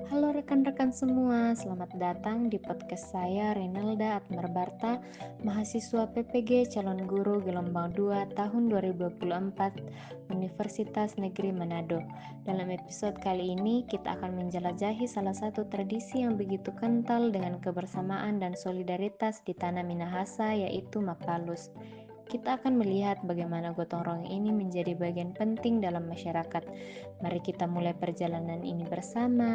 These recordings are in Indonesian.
Halo rekan-rekan semua, selamat datang di podcast saya Renalda Atmarbarta, mahasiswa PPG Calon Guru Gelombang 2 tahun 2024 Universitas Negeri Manado. Dalam episode kali ini kita akan menjelajahi salah satu tradisi yang begitu kental dengan kebersamaan dan solidaritas di tanah Minahasa, yaitu Mapalus. Kita akan melihat bagaimana gotong royong ini menjadi bagian penting dalam masyarakat. Mari kita mulai perjalanan ini bersama.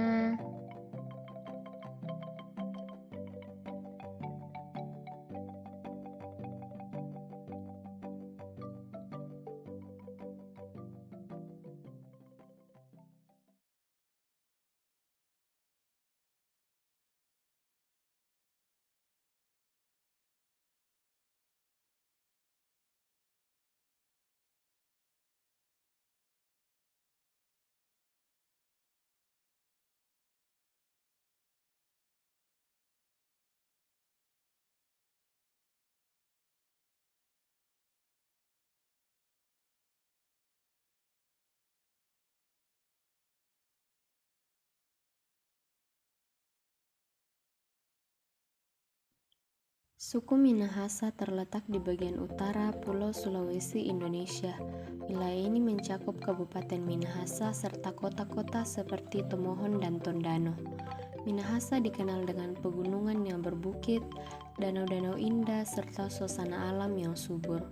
Suku Minahasa terletak di bagian utara Pulau Sulawesi, Indonesia. Wilayah ini mencakup Kabupaten Minahasa serta kota-kota seperti Tomohon dan Tondano. Minahasa dikenal dengan pegunungan yang berbukit, danau-danau indah, serta suasana alam yang subur.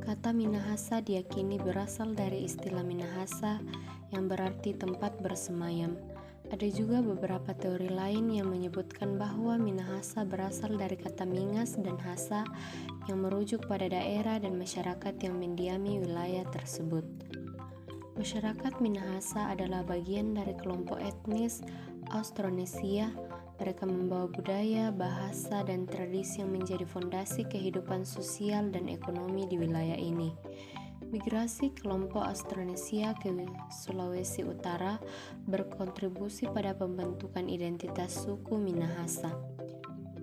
Kata Minahasa diyakini berasal dari istilah Minahasa yang berarti tempat bersemayam. Ada juga beberapa teori lain yang menyebutkan bahwa Minahasa berasal dari kata Mingas dan Hasa yang merujuk pada daerah dan masyarakat yang mendiami wilayah tersebut. Masyarakat Minahasa adalah bagian dari kelompok etnis Austronesia. Mereka membawa budaya, bahasa, dan tradisi yang menjadi fondasi kehidupan sosial dan ekonomi di wilayah ini. Migrasi kelompok Austronesia ke Sulawesi Utara berkontribusi pada pembentukan identitas suku Minahasa.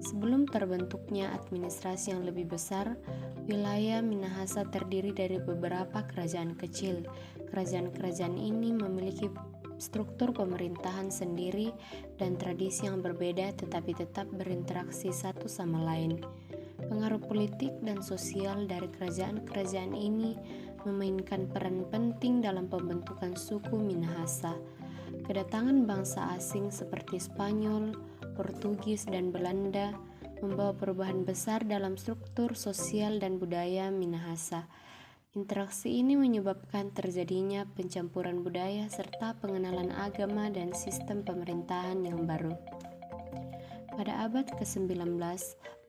Sebelum terbentuknya administrasi yang lebih besar, wilayah Minahasa terdiri dari beberapa kerajaan kecil. Kerajaan-kerajaan ini memiliki struktur pemerintahan sendiri dan tradisi yang berbeda, tetapi tetap berinteraksi satu sama lain. Pengaruh politik dan sosial dari kerajaan-kerajaan ini memainkan peran penting dalam pembentukan suku Minahasa. Kedatangan bangsa asing seperti Spanyol, Portugis, dan Belanda membawa perubahan besar dalam struktur sosial dan budaya Minahasa. Interaksi ini menyebabkan terjadinya pencampuran budaya serta pengenalan agama dan sistem pemerintahan yang baru. Pada abad ke-19,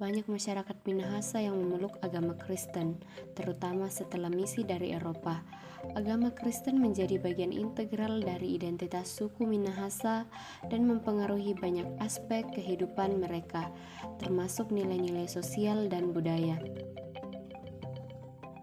banyak masyarakat Minahasa yang memeluk agama Kristen, terutama setelah misi dari Eropa. Agama Kristen menjadi bagian integral dari identitas suku Minahasa dan mempengaruhi banyak aspek kehidupan mereka, termasuk nilai-nilai sosial dan budaya.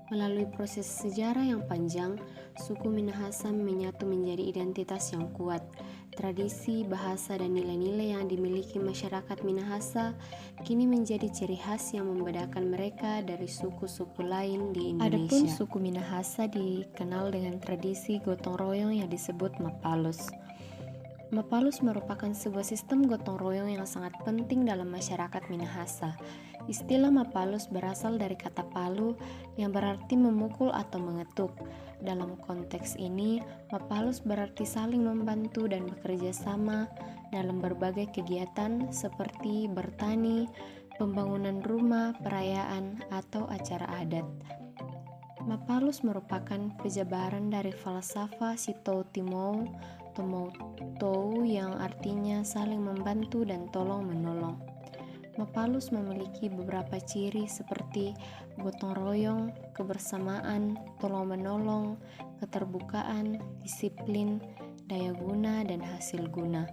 Melalui proses sejarah yang panjang, suku Minahasa menyatu menjadi identitas yang kuat. Tradisi, bahasa, dan nilai-nilai yang dimiliki masyarakat Minahasa kini menjadi ciri khas yang membedakan mereka dari suku-suku lain di Indonesia. Adapun suku Minahasa dikenal dengan tradisi gotong royong yang disebut Mapalus. Mapalus merupakan sebuah sistem gotong royong yang sangat penting dalam masyarakat Minahasa. Istilah Mapalus berasal dari kata palu yang berarti memukul atau mengetuk. Dalam konteks ini, Mapalus berarti saling membantu dan bekerja sama dalam berbagai kegiatan seperti bertani, pembangunan rumah, perayaan, atau acara adat. Mapalus merupakan penjabaran dari falsafah Sitou Timou Tomou Tou yang artinya saling membantu dan tolong-menolong. Mapalus memiliki beberapa ciri seperti gotong royong, kebersamaan, tolong-menolong, keterbukaan, disiplin, daya guna, dan hasil guna.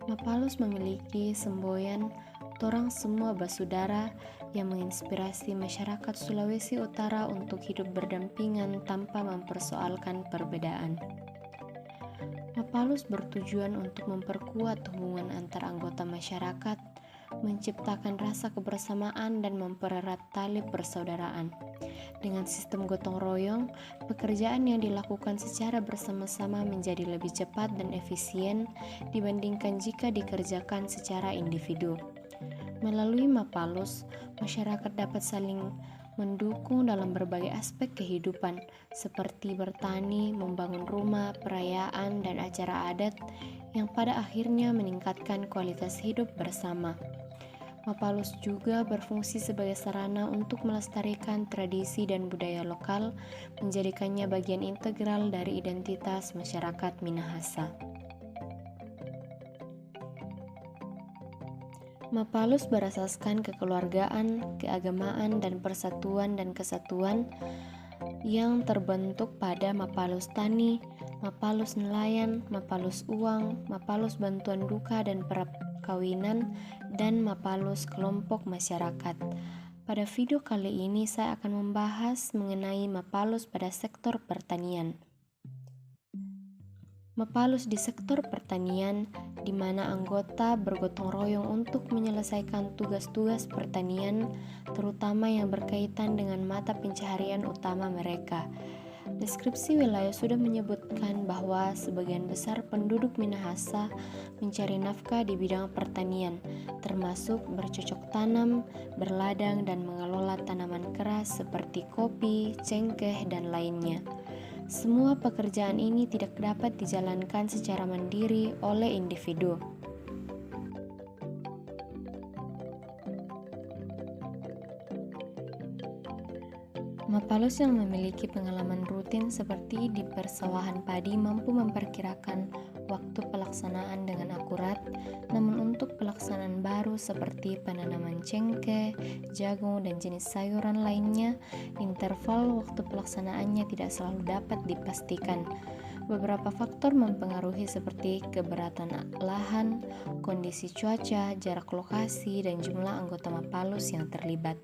Mapalus memiliki semboyan "Torang semua basudara" yang menginspirasi masyarakat Sulawesi Utara untuk hidup berdampingan tanpa mempersoalkan perbedaan. Mapalus bertujuan untuk memperkuat hubungan antar anggota masyarakat, menciptakan rasa kebersamaan, dan mempererat tali persaudaraan. Dengan sistem gotong royong, pekerjaan yang dilakukan secara bersama-sama menjadi lebih cepat dan efisien dibandingkan jika dikerjakan secara individu. Melalui Mapalus, masyarakat dapat saling mendukung dalam berbagai aspek kehidupan, seperti bertani, membangun rumah, perayaan, dan acara adat yang pada akhirnya meningkatkan kualitas hidup bersama. Mapalus juga berfungsi sebagai sarana untuk melestarikan tradisi dan budaya lokal, menjadikannya bagian integral dari identitas masyarakat Minahasa. Mapalus berasaskan kekeluargaan, keagamaan, dan persatuan dan kesatuan yang terbentuk pada Mapalus Tani, Mapalus Nelayan, Mapalus Uang, Mapalus Bantuan Duka dan Perkawinan, dan Mapalus Kelompok Masyarakat. Pada video kali ini saya akan membahas mengenai Mapalus pada sektor pertanian. Mapalus di sektor pertanian, di mana anggota bergotong royong untuk menyelesaikan tugas-tugas pertanian, terutama yang berkaitan dengan mata pencaharian utama mereka. Deskripsi wilayah sudah menyebutkan bahwa sebagian besar penduduk Minahasa mencari nafkah di bidang pertanian, termasuk bercocok tanam, berladang, dan mengelola tanaman keras seperti kopi, cengkeh, dan lainnya. Semua pekerjaan ini tidak dapat dijalankan secara mandiri oleh individu. Mapalus yang memiliki pengalaman rutin seperti di persawahan padi mampu memperkirakan waktu pelaksanaan dengan akurat, namun untuk pelaksanaan baru seperti penanaman cengkeh, jagung, dan jenis sayuran lainnya, interval waktu pelaksanaannya tidak selalu dapat dipastikan. Beberapa faktor mempengaruhi seperti keberatan lahan, kondisi cuaca, jarak lokasi, dan jumlah anggota Mapalus yang terlibat.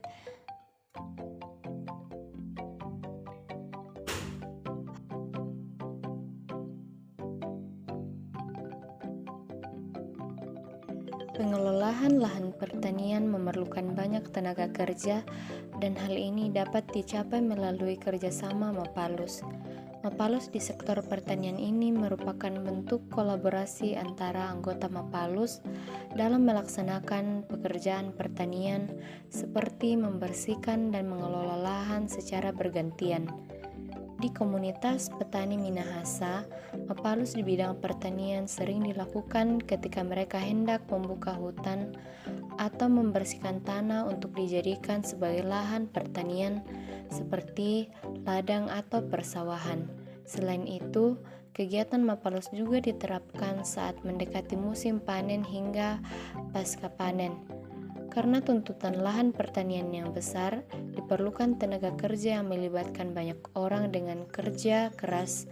Pengelolaan lahan pertanian memerlukan banyak tenaga kerja, dan hal ini dapat dicapai melalui kerjasama Mapalus. Mapalus di sektor pertanian ini merupakan bentuk kolaborasi antara anggota Mapalus dalam melaksanakan pekerjaan pertanian seperti membersihkan dan mengelola lahan secara bergantian. Di komunitas petani Minahasa, Mapalus di bidang pertanian sering dilakukan ketika mereka hendak membuka hutan atau membersihkan tanah untuk dijadikan sebagai lahan pertanian seperti ladang atau persawahan. Selain itu, kegiatan Mapalus juga diterapkan saat mendekati musim panen hingga pasca panen. Karena tuntutan lahan pertanian yang besar, diperlukan tenaga kerja yang melibatkan banyak orang dengan kerja keras.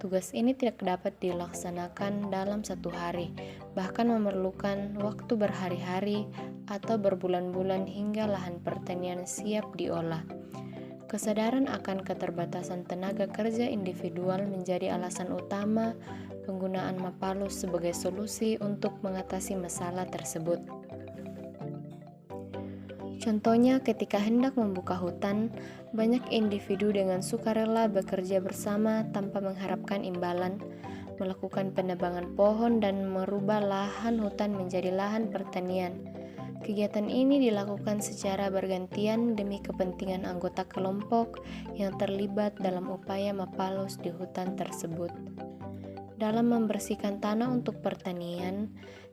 Tugas ini tidak dapat dilaksanakan dalam satu hari, bahkan memerlukan waktu berhari-hari atau berbulan-bulan hingga lahan pertanian siap diolah. Kesadaran akan keterbatasan tenaga kerja individual menjadi alasan utama penggunaan Mapalus sebagai solusi untuk mengatasi masalah tersebut. Contohnya, ketika hendak membuka hutan, banyak individu dengan sukarela bekerja bersama tanpa mengharapkan imbalan, melakukan penebangan pohon dan merubah lahan hutan menjadi lahan pertanian. Kegiatan ini dilakukan secara bergantian demi kepentingan anggota kelompok yang terlibat dalam upaya Mapalus di hutan tersebut. Dalam membersihkan tanah untuk pertanian,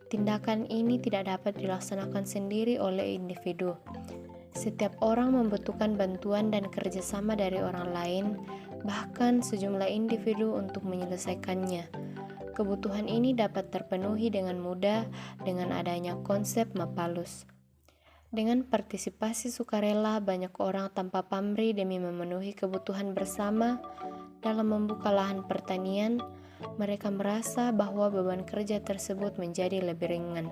tindakan ini tidak dapat dilaksanakan sendiri oleh individu. Setiap orang membutuhkan bantuan dan kerjasama dari orang lain, bahkan sejumlah individu untuk menyelesaikannya. Kebutuhan ini dapat terpenuhi dengan mudah dengan adanya konsep Mapalus. Dengan partisipasi sukarela banyak orang tanpa pamrih demi memenuhi kebutuhan bersama dalam membuka lahan pertanian, mereka merasa bahwa beban kerja tersebut menjadi lebih ringan.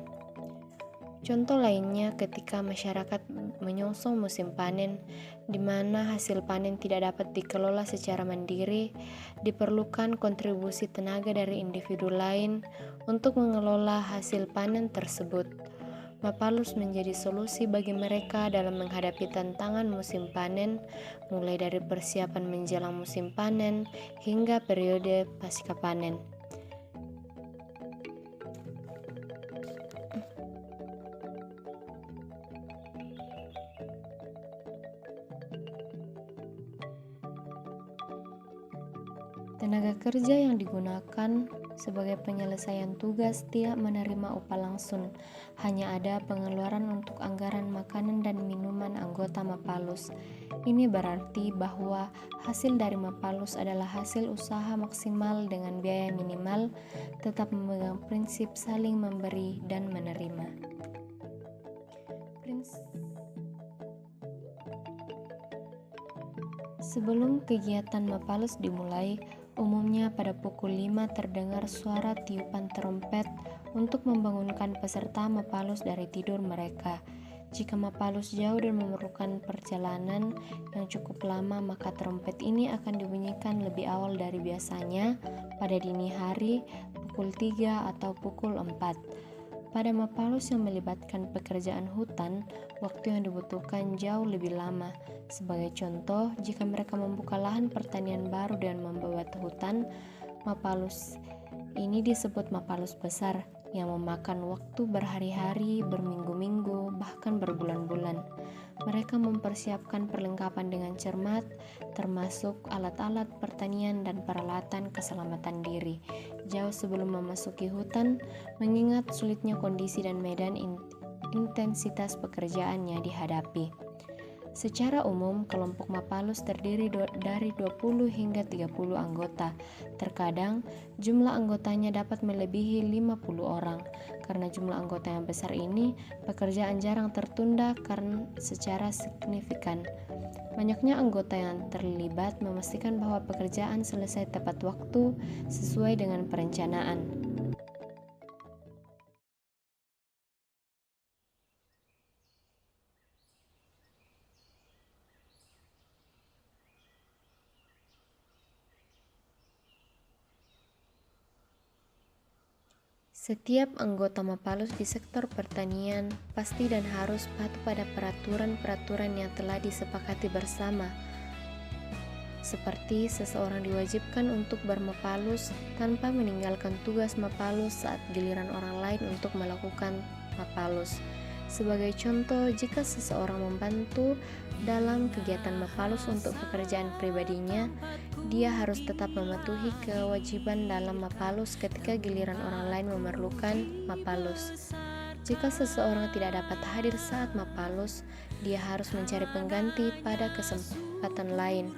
Contoh lainnya ketika masyarakat menyongsong musim panen, di mana hasil panen tidak dapat dikelola secara mandiri, diperlukan kontribusi tenaga dari individu lain untuk mengelola hasil panen tersebut. Mapalus menjadi solusi bagi mereka dalam menghadapi tantangan musim panen, mulai dari persiapan menjelang musim panen hingga periode pasca panen. Tenaga kerja yang digunakan sebagai penyelesaian tugas tidak menerima upah langsung, hanya ada pengeluaran untuk anggaran makanan dan minuman anggota Mapalus. Ini berarti bahwa hasil dari Mapalus adalah hasil usaha maksimal dengan biaya minimal, tetap memegang prinsip saling memberi dan menerima. Sebelum kegiatan Mapalus dimulai, umumnya pada pukul 5 terdengar suara tiupan trompet untuk membangunkan peserta Mapalus dari tidur mereka. Jika Mapalus jauh dan memerlukan perjalanan yang cukup lama, maka trompet ini akan dibunyikan lebih awal dari biasanya pada dini hari, pukul 3 atau pukul 4. Pada Mapalus yang melibatkan pekerjaan hutan, waktu yang dibutuhkan jauh lebih lama. Sebagai contoh, jika mereka membuka lahan pertanian baru dan membawa hutan, Mapalus ini disebut Mapalus besar, yang memakan waktu berhari-hari, berminggu-minggu, bahkan berbulan-bulan. Mereka mempersiapkan perlengkapan dengan cermat, termasuk alat-alat pertanian dan peralatan keselamatan diri, jauh sebelum memasuki hutan, mengingat sulitnya kondisi dan medan intensitas pekerjaannya dihadapi. Secara umum, kelompok Mapalus terdiri dari 20 hingga 30 anggota. Terkadang, jumlah anggotanya dapat melebihi 50 orang. Karena jumlah anggota yang besar ini, pekerjaan jarang tertunda karena secara signifikan. Banyaknya anggota yang terlibat memastikan bahwa pekerjaan selesai tepat waktu sesuai dengan perencanaan. Setiap anggota Mapalus di sektor pertanian pasti dan harus patuh pada peraturan-peraturan yang telah disepakati bersama. Seperti seseorang diwajibkan untuk bermapalus tanpa meninggalkan tugas mapalus saat giliran orang lain untuk melakukan mapalus. Sebagai contoh, jika seseorang membantu dalam kegiatan mapalus untuk pekerjaan pribadinya, dia harus tetap mematuhi kewajiban dalam mapalus ketika giliran orang lain memerlukan mapalus. Jika seseorang tidak dapat hadir saat mapalus, dia harus mencari pengganti pada kesempatan lain.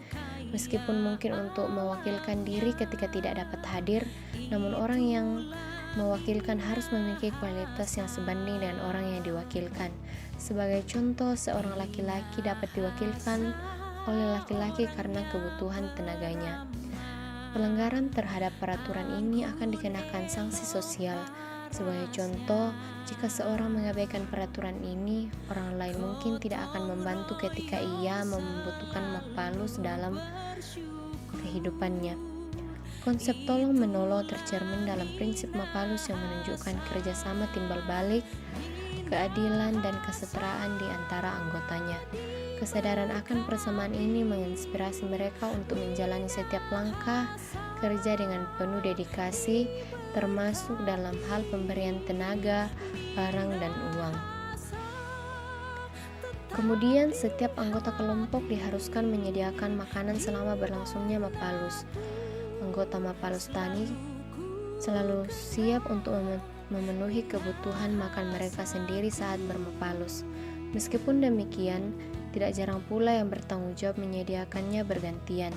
Meskipun mungkin untuk mewakilkan diri ketika tidak dapat hadir, namun orang yang mewakilkan harus memiliki kualitas yang sebanding dengan orang yang diwakilkan. Sebagai contoh, seorang laki-laki dapat diwakilkan oleh laki-laki karena kebutuhan tenaganya. Pelanggaran terhadap peraturan ini akan dikenakan sanksi sosial. Sebagai contoh, jika seorang mengabaikan peraturan ini, orang lain mungkin tidak akan membantu ketika ia membutuhkan mapalus dalam kehidupannya. Konsep tolong-menolong tercermin dalam prinsip mapalus yang menunjukkan kerjasama timbal balik, keadilan, dan kesetaraan di antara anggotanya. Kesadaran akan persamaan ini menginspirasi mereka untuk menjalani setiap langkah kerja dengan penuh dedikasi, termasuk dalam hal pemberian tenaga, barang, dan uang. Kemudian, setiap anggota kelompok diharuskan menyediakan makanan selama berlangsungnya mapalus. Anggota mapalus tani selalu siap untuk memenuhi kebutuhan makan mereka sendiri saat bermapalus. Meskipun demikian, tidak jarang pula yang bertanggung jawab menyediakannya bergantian.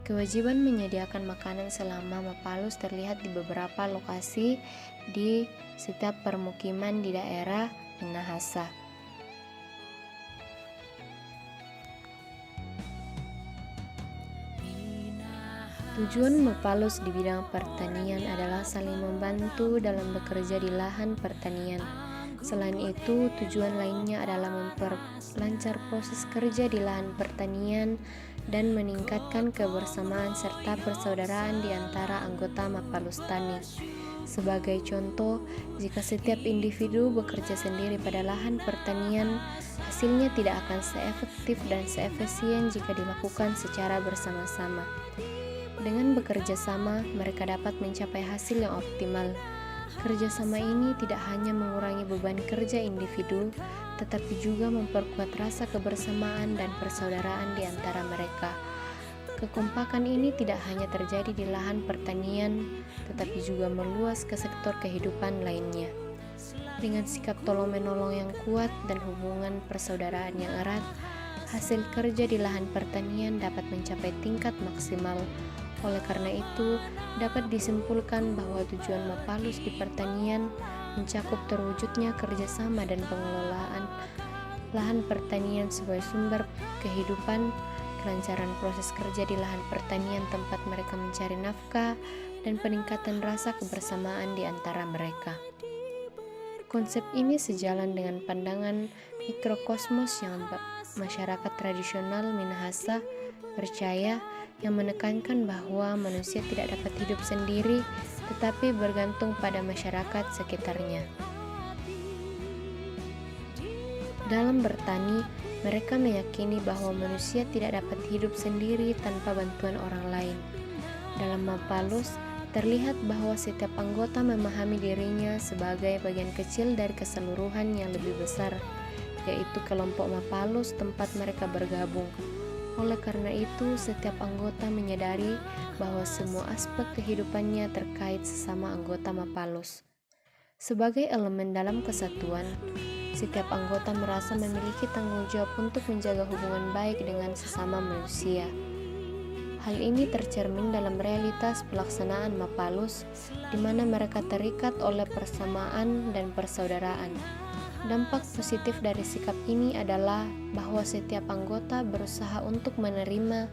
Kewajiban menyediakan makanan selama mapalus terlihat di beberapa lokasi di setiap permukiman di daerah Minahasa. Tujuan mapalus di bidang pertanian adalah saling membantu dalam bekerja di lahan pertanian. Selain itu, tujuan lainnya adalah memperlancar proses kerja di lahan pertanian dan meningkatkan kebersamaan serta persaudaraan di antara anggota mapalus tani. Sebagai contoh, jika setiap individu bekerja sendiri pada lahan pertanian, hasilnya tidak akan seefektif dan seefisien jika dilakukan secara bersama-sama. Dengan bekerja sama, mereka dapat mencapai hasil yang optimal. Kerjasama ini tidak hanya mengurangi beban kerja individu, tetapi juga memperkuat rasa kebersamaan dan persaudaraan di antara mereka. Kekompakan ini tidak hanya terjadi di lahan pertanian, tetapi juga meluas ke sektor kehidupan lainnya. Dengan sikap tolong-menolong yang kuat dan hubungan persaudaraan yang erat, hasil kerja di lahan pertanian dapat mencapai tingkat maksimal. Oleh karena itu, dapat disimpulkan bahwa tujuan Mapalus di pertanian mencakup terwujudnya kerjasama dan pengelolaan lahan pertanian sebagai sumber kehidupan, kelancaran proses kerja di lahan pertanian tempat mereka mencari nafkah, dan peningkatan rasa kebersamaan di antara mereka. Konsep ini sejalan dengan pandangan mikrokosmos yang masyarakat tradisional Minahasa percaya, yang menekankan bahwa manusia tidak dapat hidup sendiri, tetapi bergantung pada masyarakat sekitarnya. Dalam bertani, mereka meyakini bahwa manusia tidak dapat hidup sendiri tanpa bantuan orang lain. Dalam Mapalus, terlihat bahwa setiap anggota memahami dirinya sebagai bagian kecil dari keseluruhan yang lebih besar, yaitu kelompok Mapalus tempat mereka bergabung. Oleh karena itu, setiap anggota menyadari bahwa semua aspek kehidupannya terkait sesama anggota Mapalus. Sebagai elemen dalam kesatuan, setiap anggota merasa memiliki tanggung jawab untuk menjaga hubungan baik dengan sesama manusia. Hal ini tercermin dalam realitas pelaksanaan Mapalus, di mana mereka terikat oleh persamaan dan persaudaraan. Dampak positif dari sikap ini adalah bahwa setiap anggota berusaha untuk menerima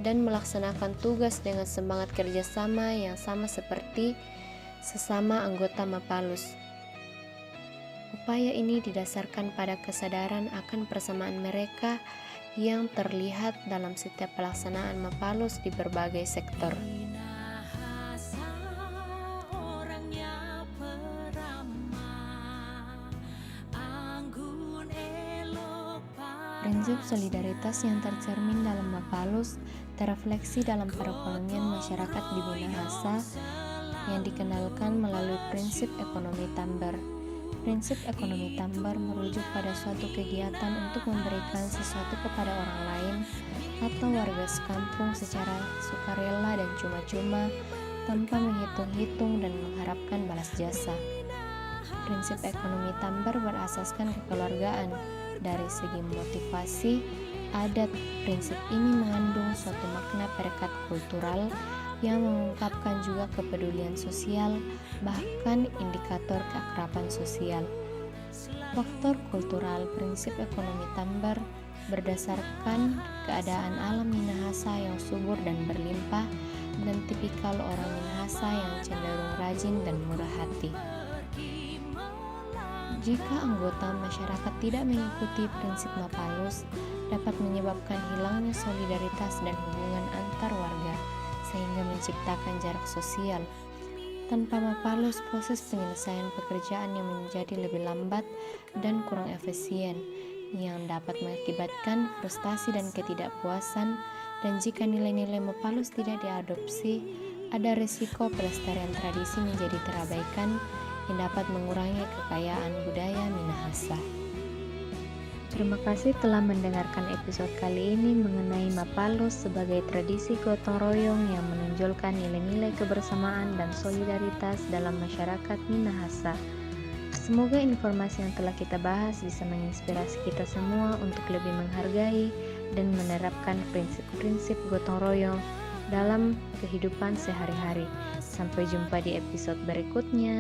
dan melaksanakan tugas dengan semangat kerjasama yang sama seperti sesama anggota Mapalus. Upaya ini didasarkan pada kesadaran akan persamaan mereka yang terlihat dalam setiap pelaksanaan Mapalus di berbagai sektor. Prinsip solidaritas yang tercermin dalam Mapalus terrefleksi dalam perekonomian masyarakat di Minahasa yang dikenalkan melalui prinsip ekonomi tambar. Prinsip ekonomi tambar merujuk pada suatu kegiatan untuk memberikan sesuatu kepada orang lain atau warga sekampung secara sukarela dan cuma-cuma tanpa menghitung-hitung dan mengharapkan balas jasa. Prinsip ekonomi tambar berasaskan kekeluargaan. Dari segi motivasi, adat prinsip ini mengandung suatu makna perekat kultural yang mengungkapkan juga kepedulian sosial, bahkan indikator keakraban sosial. Faktor kultural prinsip ekonomi tambar berdasarkan keadaan alam Minahasa yang subur dan berlimpah, dan tipikal orang Minahasa yang cenderung rajin dan murah hati. Jika anggota masyarakat tidak mengikuti prinsip Mapalus, dapat menyebabkan hilangnya solidaritas dan hubungan antar warga, sehingga menciptakan jarak sosial. Tanpa Mapalus, proses penyelesaian pekerjaan yang menjadi lebih lambat dan kurang efisien, yang dapat mengakibatkan frustasi dan ketidakpuasan. Dan jika nilai-nilai Mapalus tidak diadopsi, ada risiko pelestarian tradisi menjadi terabaikan, yang dapat mengurangi kekayaan budaya Minahasa. Terima kasih telah mendengarkan episode kali ini mengenai Mapalus sebagai tradisi gotong royong yang menonjolkan nilai-nilai kebersamaan dan solidaritas dalam masyarakat Minahasa. Semoga informasi yang telah kita bahas bisa menginspirasi kita semua untuk lebih menghargai dan menerapkan prinsip-prinsip gotong royong dalam kehidupan sehari-hari. Sampai jumpa di episode berikutnya.